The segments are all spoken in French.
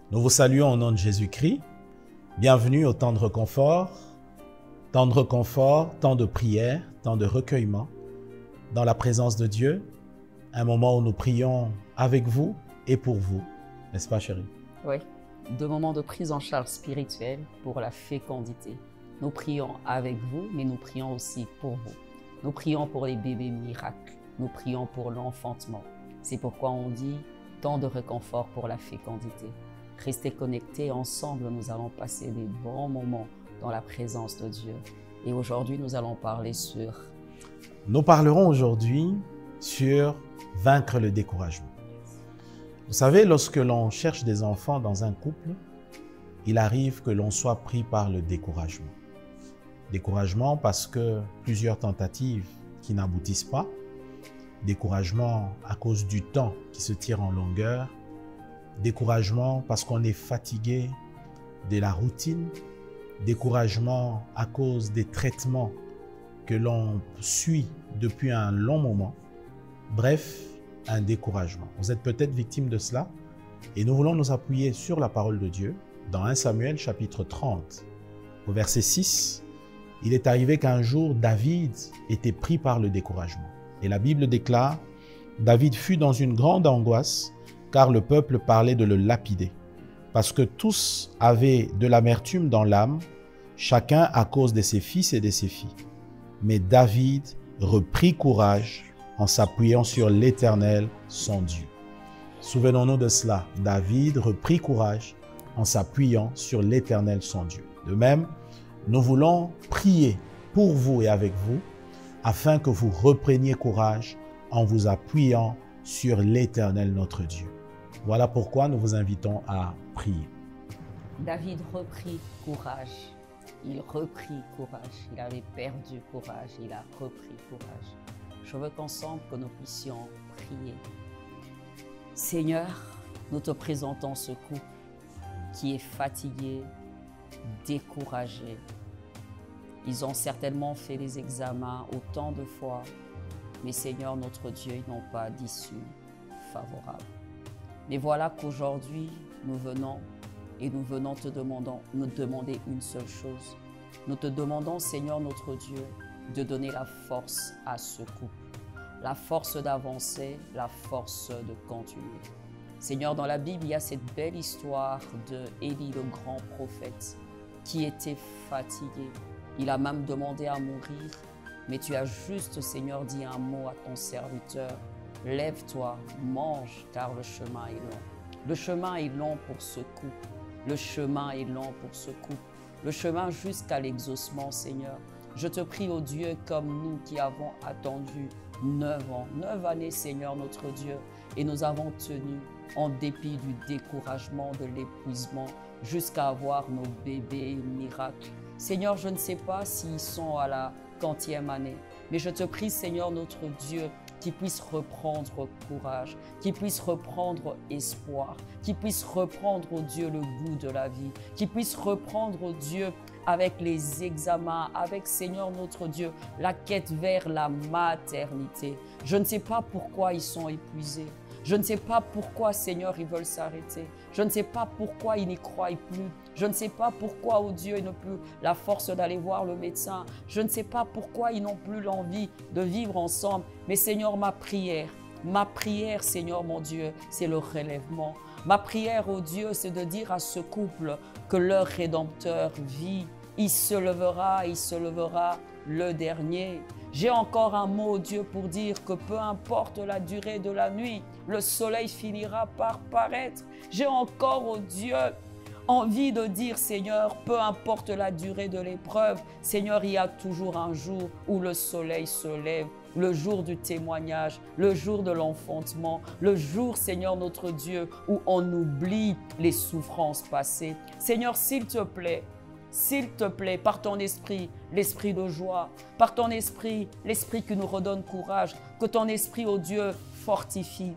Nous vous saluons au nom de Jésus-Christ. Bienvenue au temps de réconfort, temps de prière, temps de recueillement dans la présence de Dieu. Un moment où nous prions avec vous et pour vous. N'est-ce pas, chérie? Oui, de moments de prise en charge spirituelle pour la fécondité. Nous prions avec vous, mais nous prions aussi pour vous. Nous prions pour les bébés miracles. Nous prions pour l'enfantement. C'est pourquoi on dit temps de réconfort pour la fécondité. Restez connectés, ensemble nous allons passer des bons moments dans la présence de Dieu. Et aujourd'hui, nous allons parler sur... Nous parlerons aujourd'hui sur vaincre le découragement. Vous savez, lorsque l'on cherche des enfants dans un couple, il arrive que l'on soit pris par le découragement. Découragement parce que plusieurs tentatives qui n'aboutissent pas. Découragement à cause du temps qui se tire en longueur. Découragement parce qu'on est fatigué de la routine. Découragement à cause des traitements que l'on suit depuis un long moment. Bref, un découragement. Vous êtes peut-être victime de cela et nous voulons nous appuyer sur la parole de Dieu dans 1 Samuel chapitre 30 au verset 6. Il est arrivé qu'un jour David était pris par le découragement et la Bible déclare: David fut dans une grande angoisse car le peuple parlait de le lapider parce que tous avaient de l'amertume dans l'âme, chacun à cause de ses fils et de ses filles. Mais David reprit courage en s'appuyant sur l'Éternel, son Dieu. Souvenons-nous de cela. David reprit courage en s'appuyant sur l'Éternel, son Dieu. De même, nous voulons prier pour vous et avec vous afin que vous repreniez courage en vous appuyant sur l'Éternel, notre Dieu. Voilà pourquoi nous vous invitons à prier. David reprit courage. Il reprit courage. Il avait perdu courage. Il a repris courage. Je veux qu'ensemble que nous puissions prier. Seigneur, nous te présentons ce couple qui est fatigué, découragé. Ils ont certainement fait des examens autant de fois, mais Seigneur, notre Dieu, ils n'ont pas d'issue favorable. Mais voilà qu'aujourd'hui, nous venons te demander une seule chose. Nous te demandons, Seigneur, notre Dieu, de donner la force à ce couple, la force d'avancer, la force de continuer. Seigneur, dans la Bible, il y a cette belle histoire de Élie, le grand prophète, qui était fatigué. Il a même demandé à mourir, mais tu as juste, Seigneur, dit un mot à ton serviteur: lève-toi, mange, car le chemin est long. Le chemin est long pour ce couple. Le chemin est long pour ce couple. Le chemin jusqu'à l'exaucement, Seigneur. Je te prie, ô Dieu, comme nous qui avons attendu 9 ans, 9 années, Seigneur notre Dieu, et nous avons tenu en dépit du découragement, de l'épuisement, jusqu'à avoir nos bébés miracles. Seigneur, je ne sais pas s'ils sont à la 40e année, mais je te prie, Seigneur notre Dieu, qu'ils puissent reprendre courage, qu'ils puissent reprendre espoir, qu'ils puissent reprendre, oh Dieu, le goût de la vie, qu'ils puissent reprendre, oh Dieu, avec les examens, avec, Seigneur notre Dieu, la quête vers la maternité. Je ne sais pas pourquoi ils sont épuisés. Je ne sais pas pourquoi, Seigneur, ils veulent s'arrêter. Je ne sais pas pourquoi ils n'y croient plus. Je ne sais pas pourquoi, oh Dieu, ils n'ont plus la force d'aller voir le médecin. Je ne sais pas pourquoi ils n'ont plus l'envie de vivre ensemble. Mais Seigneur, ma prière, Seigneur mon Dieu, c'est le relèvement. Ma prière, oh Dieu, c'est de dire à ce couple que leur Rédempteur vit. Il se levera le dernier. J'ai encore un mot, oh Dieu, pour dire que peu importe la durée de la nuit, le soleil finira par paraître. J'ai encore, oh Dieu, envie de dire, Seigneur, peu importe la durée de l'épreuve, Seigneur, il y a toujours un jour où le soleil se lève, le jour du témoignage, le jour de l'enfantement, le jour, Seigneur notre Dieu, où on oublie les souffrances passées. Seigneur, s'il te plaît, par ton esprit, l'esprit de joie, par ton esprit, l'esprit qui nous redonne courage, que ton esprit, ô Dieu, fortifie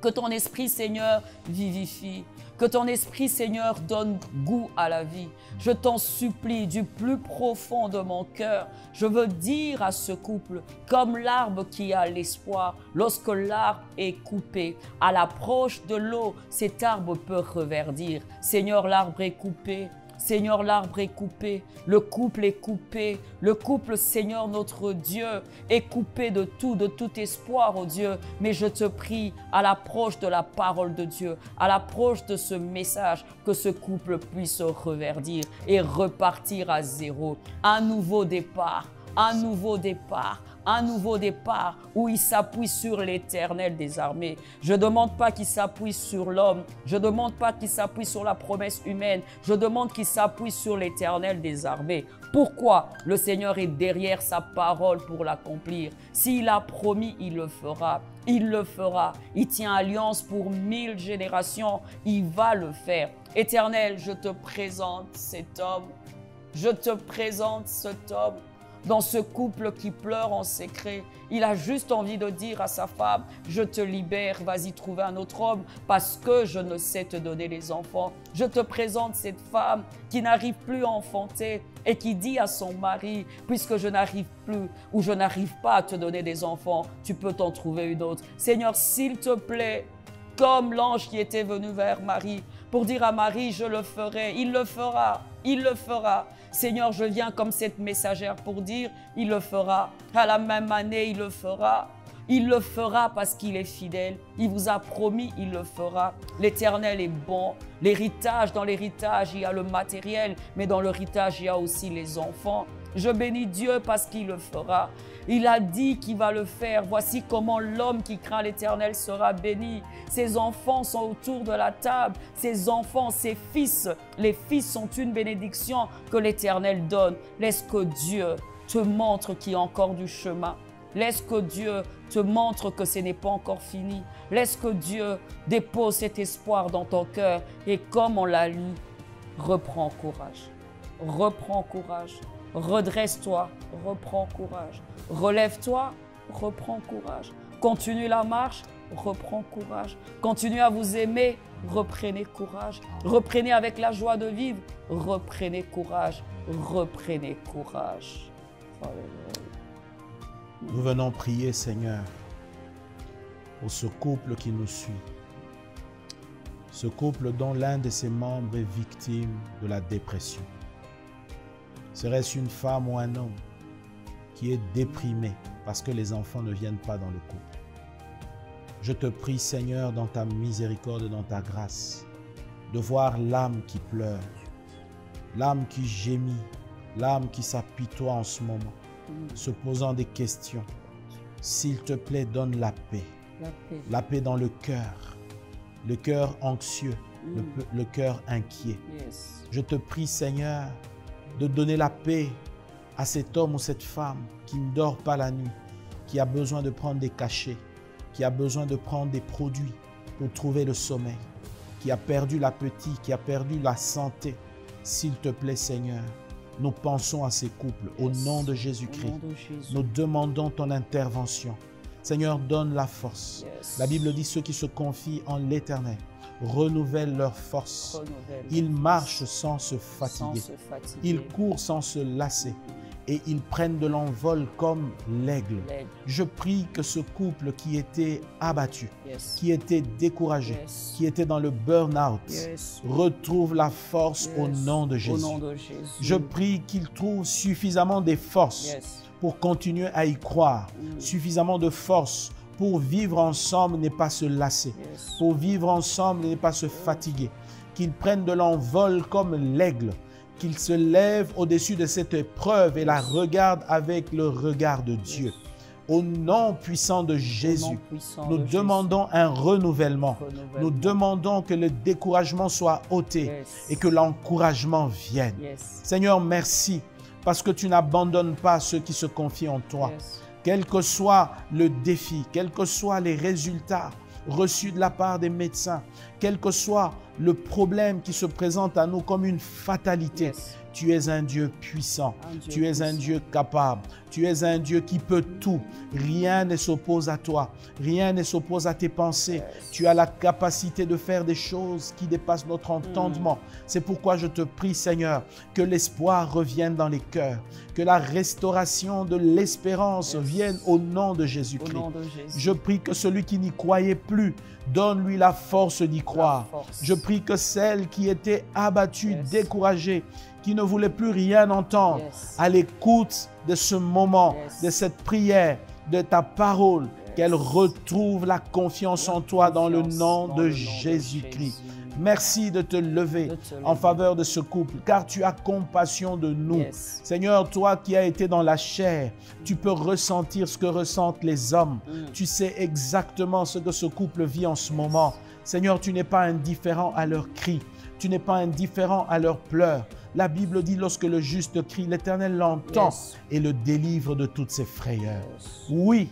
Que ton esprit, Seigneur, vivifie. Que ton esprit, Seigneur, donne goût à la vie. Je t'en supplie du plus profond de mon cœur. Je veux dire à ce couple, comme l'arbre qui a l'espoir, lorsque l'arbre est coupé, à l'approche de l'eau, cet arbre peut reverdir. Seigneur, l'arbre est coupé. Seigneur, l'arbre est coupé, le couple est coupé, le couple, Seigneur, notre Dieu, est coupé de tout espoir, oh Dieu. Mais je te prie, à l'approche de la parole de Dieu, à l'approche de ce message, que ce couple puisse reverdir et repartir à zéro. Un nouveau départ, un nouveau départ. Un nouveau départ où il s'appuie sur l'Éternel des armées. Je ne demande pas qu'il s'appuie sur l'homme. Je ne demande pas qu'il s'appuie sur la promesse humaine. Je demande qu'il s'appuie sur l'Éternel des armées. Pourquoi? Le Seigneur est derrière sa parole pour l'accomplir. S'il a promis, il le fera. Il le fera. Il tient alliance pour 1000 générations. Il va le faire. Éternel, je te présente cet homme. Je te présente cet homme. Dans ce couple qui pleure en secret, il a juste envie de dire à sa femme, je te libère, vas-y trouver un autre homme parce que je ne sais te donner les enfants. Je te présente cette femme qui n'arrive plus à enfanter et qui dit à son mari, puisque je n'arrive plus ou je n'arrive pas à te donner des enfants, tu peux t'en trouver une autre. Seigneur, s'il te plaît, comme l'ange qui était venu vers Marie pour dire à Marie, je le ferai, il le fera, il le fera. Seigneur, je viens comme cette messagère pour dire, il le fera. À la même année, il le fera. Il le fera parce qu'il est fidèle. Il vous a promis, il le fera. L'Éternel est bon. L'héritage, dans l'héritage, il y a le matériel, mais dans l'héritage, il y a aussi les enfants. Je bénis Dieu parce qu'il le fera. Il a dit qu'il va le faire. Voici comment l'homme qui craint l'Éternel sera béni. Ses enfants sont autour de la table. Ses enfants, ses fils. Les fils sont une bénédiction que l'Éternel donne. Laisse que Dieu te montre qu'il y a encore du chemin. Laisse que Dieu te montre que ce n'est pas encore fini. Laisse que Dieu dépose cet espoir dans ton cœur. Et comme on l'a lu, reprends courage. Reprends courage. Redresse-toi, reprends courage. Relève-toi, reprends courage. Continue la marche, reprends courage. Continuez à vous aimer, reprenez courage. Reprenez avec la joie de vivre, reprenez courage. Reprenez courage. Nous venons prier, Seigneur, pour ce couple qui nous suit. Ce couple dont l'un de ses membres est victime de la dépression. Serait-ce une femme ou un homme qui est déprimé parce que les enfants ne viennent pas dans le couple? Je te prie, Seigneur, dans ta miséricorde et dans ta grâce, de voir l'âme qui pleure, l'âme qui gémit, l'âme qui s'apitoie en ce moment, se posant des questions. S'il te plaît, donne la paix. La paix dans le cœur anxieux, le cœur inquiet. Je te prie, Seigneur, de donner la paix à cet homme ou cette femme qui ne dort pas la nuit, qui a besoin de prendre des cachets, qui a besoin de prendre des produits pour trouver le sommeil, qui a perdu l'appétit, qui a perdu la santé. S'il te plaît, Seigneur, nous pensons à ces couples. Au nom de Jésus-Christ, nous demandons ton intervention. Seigneur, donne la force. La Bible dit ceux qui se confient en l'Éternel renouvellent leur force. Ils marchent sans se fatiguer. Ils courent sans se lasser. Et ils prennent de l'envol comme l'aigle. Je prie que ce couple qui était abattu, qui était découragé, qui était dans le burn-out, retrouve la force au nom de Jésus. Je prie qu'il trouve suffisamment de forces pour continuer à y croire, suffisamment de force pour vivre ensemble, ne pas se lasser, pour vivre ensemble, ne pas se fatiguer, qu'ils prennent de l'envol comme l'aigle, qu'ils se lèvent au-dessus de cette épreuve et la regardent avec le regard de Dieu. Au nom puissant de Jésus, nous demandons un renouvellement. Nous demandons que le découragement soit ôté et que l'encouragement vienne. Seigneur, merci parce que tu n'abandonnes pas ceux qui se confient en toi. Quel que soit le défi, quels que soient les résultats reçus de la part des médecins, quel que soit le problème qui se présente à nous comme une fatalité, Tu es un Dieu puissant. Tu es un Dieu capable. Tu es un Dieu qui peut tout. Rien ne s'oppose à toi. Rien ne s'oppose à tes pensées. Tu as la capacité de faire des choses qui dépassent notre entendement. C'est pourquoi je te prie, Seigneur, que l'espoir revienne dans les cœurs, que la restauration de l'espérance vienne au nom de Jésus-Christ. Je prie que celui qui n'y croyait plus, donne-lui la force d'y croire. Je prie que celle qui était abattue, découragée, qui ne voulait plus rien entendre, à l'écoute de ce moment, de cette prière, de ta parole, qu'elle retrouve la confiance en toi dans le nom de Jésus-Christ. Merci de te lever en faveur de ce couple, car tu as compassion de nous. Seigneur, toi qui as été dans la chair, tu peux ressentir ce que ressentent les hommes. Tu sais exactement ce que ce couple vit en ce moment. Seigneur, tu n'es pas indifférent à leurs cris. Tu n'es pas indifférent à leurs pleurs. La Bible dit, lorsque le juste crie, l'Éternel l'entend et le délivre de toutes ses frayeurs. Oui,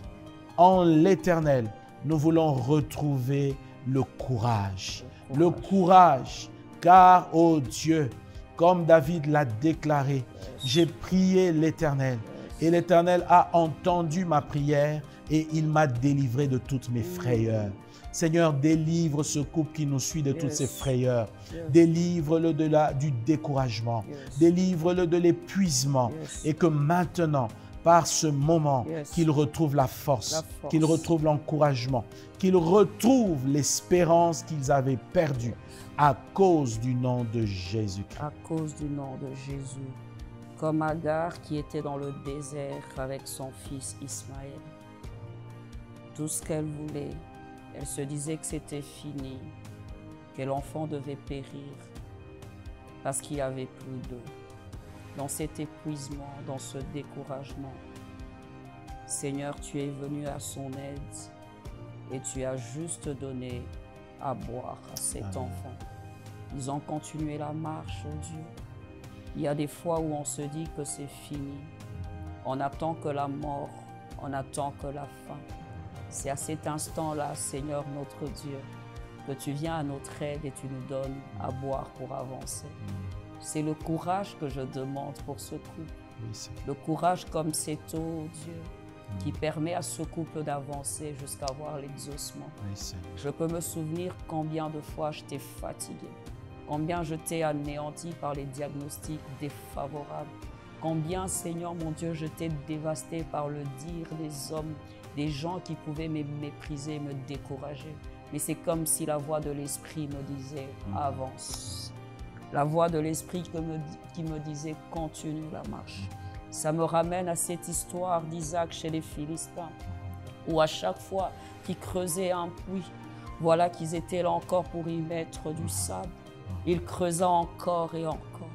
en l'Éternel, nous voulons retrouver le courage. Le courage, car, ô Dieu, comme David l'a déclaré, j'ai prié l'Éternel et l'Éternel a entendu ma prière et il m'a délivré de toutes mes frayeurs. Seigneur, délivre ce couple qui nous suit de toutes ses frayeurs. Délivre-le du découragement. Délivre-le de l'épuisement. Et que maintenant, par ce moment, qu'il retrouve la force, qu'il retrouve l'encouragement, qu'il retrouve l'espérance qu'ils avaient perdue à cause du nom de Jésus-Christ. À cause du nom de Jésus. Comme Agar qui était dans le désert avec son fils Ismaël. Tout ce qu'elle voulait, elle se disait que c'était fini, que l'enfant devait périr parce qu'il n'y avait plus d'eau. Dans cet épuisement, dans ce découragement, Seigneur, tu es venu à son aide et tu as juste donné à boire à cet enfant. Ils ont continué la marche, oh Dieu. Il y a des fois où on se dit que c'est fini. On attend que la mort, on attend que la fin. C'est à cet instant-là, Seigneur notre Dieu, que tu viens à notre aide et tu nous donnes à boire pour avancer. C'est le courage que je demande pour ce couple. Le courage comme cette eau, Dieu, qui permet à ce couple d'avancer jusqu'à voir l'exaucement. Je peux me souvenir combien de fois je t'ai fatigué, combien je t'ai anéanti par les diagnostics défavorables, combien, Seigneur mon Dieu, je t'ai dévasté par le dire des hommes, des gens qui pouvaient me mépriser, me décourager. Mais c'est comme si la voix de l'Esprit me disait « avance ». La voix de l'Esprit qui me disait « continue la marche ». Ça me ramène à cette histoire d'Isaac chez les Philistins, où à chaque fois qu'ils creusaient un puits, voilà qu'ils étaient là encore pour y mettre du sable. Il creusa encore et encore.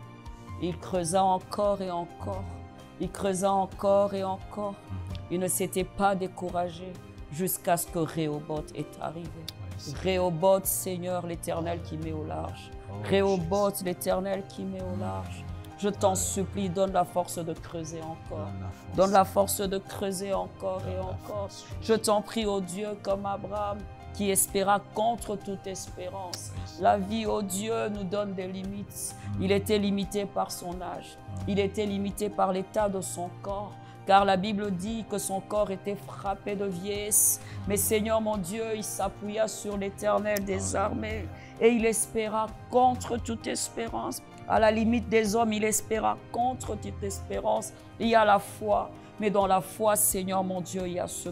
Il creusa encore et encore. Il creusa encore et encore. Il ne s'était pas découragé jusqu'à ce que Rehoboth est arrivé. Rehoboth, Seigneur l'Éternel qui met au large. Rehoboth, l'Éternel qui met au large. Je t'en supplie, donne la force de creuser encore. Donne la force de creuser encore et encore. Je t'en prie, ô Dieu, comme Abraham, qui espéra contre toute espérance. La vie, ô Dieu, nous donne des limites. Il était limité par son âge. Il était limité par l'état de son corps. Car la Bible dit que son corps était frappé de vieillesse. Mais Seigneur mon Dieu, il s'appuya sur l'Éternel des armées et il espéra contre toute espérance. À la limite des hommes, il espéra contre toute espérance. Il y a la foi, mais dans la foi, Seigneur mon Dieu, il y a ce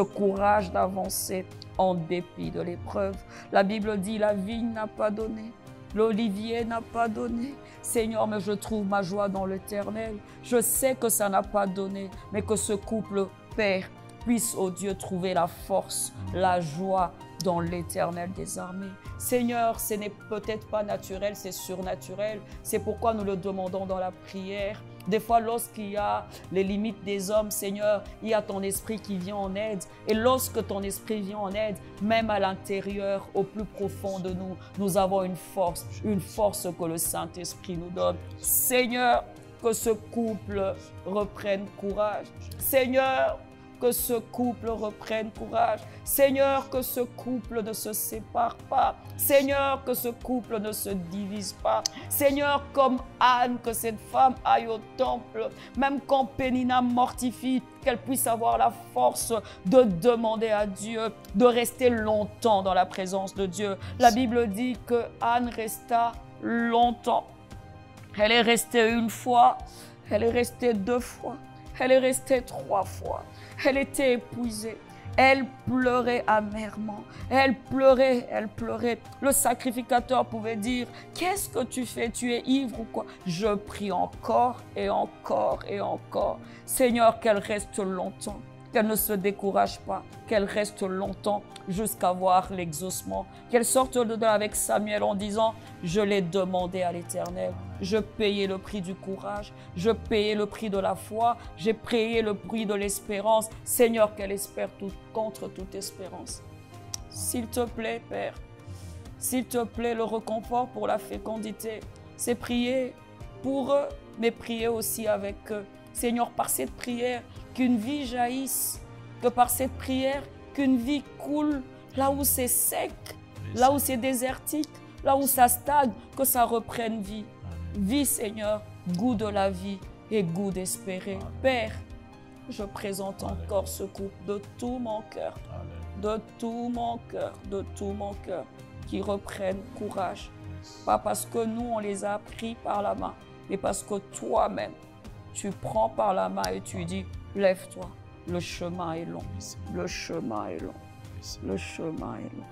courage d'avancer en dépit de l'épreuve. La Bible dit, la vigne n'a pas donné. L'olivier n'a pas donné. Seigneur, mais je trouve ma joie dans l'Éternel. Je sais que ça n'a pas donné, mais que ce couple, Père, puisse, ô Dieu, trouver la force, la joie dans l'Éternel des armées. Seigneur, ce n'est peut-être pas naturel, c'est surnaturel. C'est pourquoi nous le demandons dans la prière. Des fois, lorsqu'il y a les limites des hommes, Seigneur, il y a ton esprit qui vient en aide. Et lorsque ton esprit vient en aide, même à l'intérieur, au plus profond de nous, nous avons une force que le Saint-Esprit nous donne. Seigneur, que ce couple reprenne courage. Seigneur, que ce couple reprenne courage. Seigneur, que ce couple ne se sépare pas. Seigneur, que ce couple ne se divise pas. Seigneur, comme Anne, que cette femme aille au temple, même quand Pénina mortifie, qu'elle puisse avoir la force de demander à Dieu, de rester longtemps dans la présence de Dieu. La Bible dit que Anne resta longtemps. Elle est restée une fois, elle est restée 2 fois, elle est restée 3 fois. Elle était épuisée. Elle pleurait amèrement. Elle pleurait, elle pleurait. Le sacrificateur pouvait dire, qu'est-ce que tu fais? Tu es ivre ou quoi? Je prie encore et encore et encore. Seigneur, qu'elle reste longtemps, qu'elle ne se décourage pas, qu'elle reste longtemps jusqu'à voir l'exaucement. Qu'elle sorte de là avec Samuel en disant, je l'ai demandé à l'Éternel. Je payais le prix du courage, je payais le prix de la foi, j'ai payé le prix de l'espérance. Seigneur, qu'elle espère contre toute espérance. S'il te plaît, Père, s'il te plaît, le réconfort pour la fécondité, c'est prier pour eux, mais prier aussi avec eux. Seigneur, par cette prière, qu'une vie jaillisse, que par cette prière, qu'une vie coule là où c'est sec, là où c'est désertique, là où ça stagne, que ça reprenne vie. Vie, Seigneur, goût de la vie et goût d'espérer. Père, je présente encore ce couple de tout mon cœur, de tout mon cœur, de tout mon cœur, qui reprennent courage. Pas parce que nous, on les a pris par la main, mais parce que toi-même, tu prends par la main et tu dis, lève-toi, le chemin est long, le chemin est long, le chemin est long.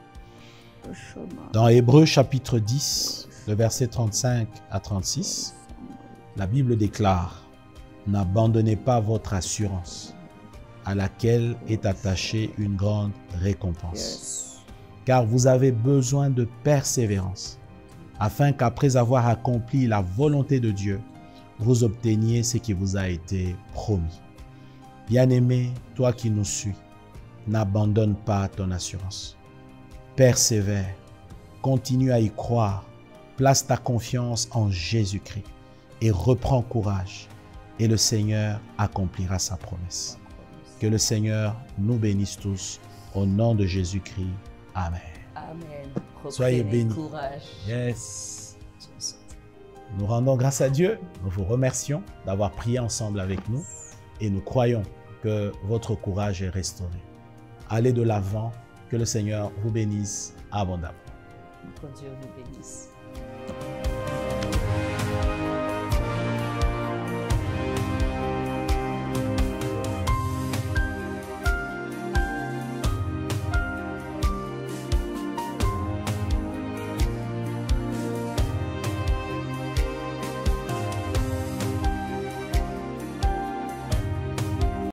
Dans Hébreux chapitre 10, le verset 35 à 36, la Bible déclare « N'abandonnez pas votre assurance, à laquelle est attachée une grande récompense. Car vous avez besoin de persévérance, afin qu'après avoir accompli la volonté de Dieu, vous obteniez ce qui vous a été promis. Bien-aimé, toi qui nous suis, n'abandonne pas ton assurance. Persévère, continue à y croire, place ta confiance en Jésus-Christ et reprends courage et le Seigneur accomplira sa promesse. Que le Seigneur nous bénisse tous au nom de Jésus-Christ. Amen. Amen. Soyez bénis. Courage. Yes. Nous rendons grâce à Dieu. Nous vous remercions d'avoir prié ensemble avec nous et nous croyons que votre courage est restauré. Allez de l'avant. Que le Seigneur vous bénisse abondamment. Que Dieu vous bénisse.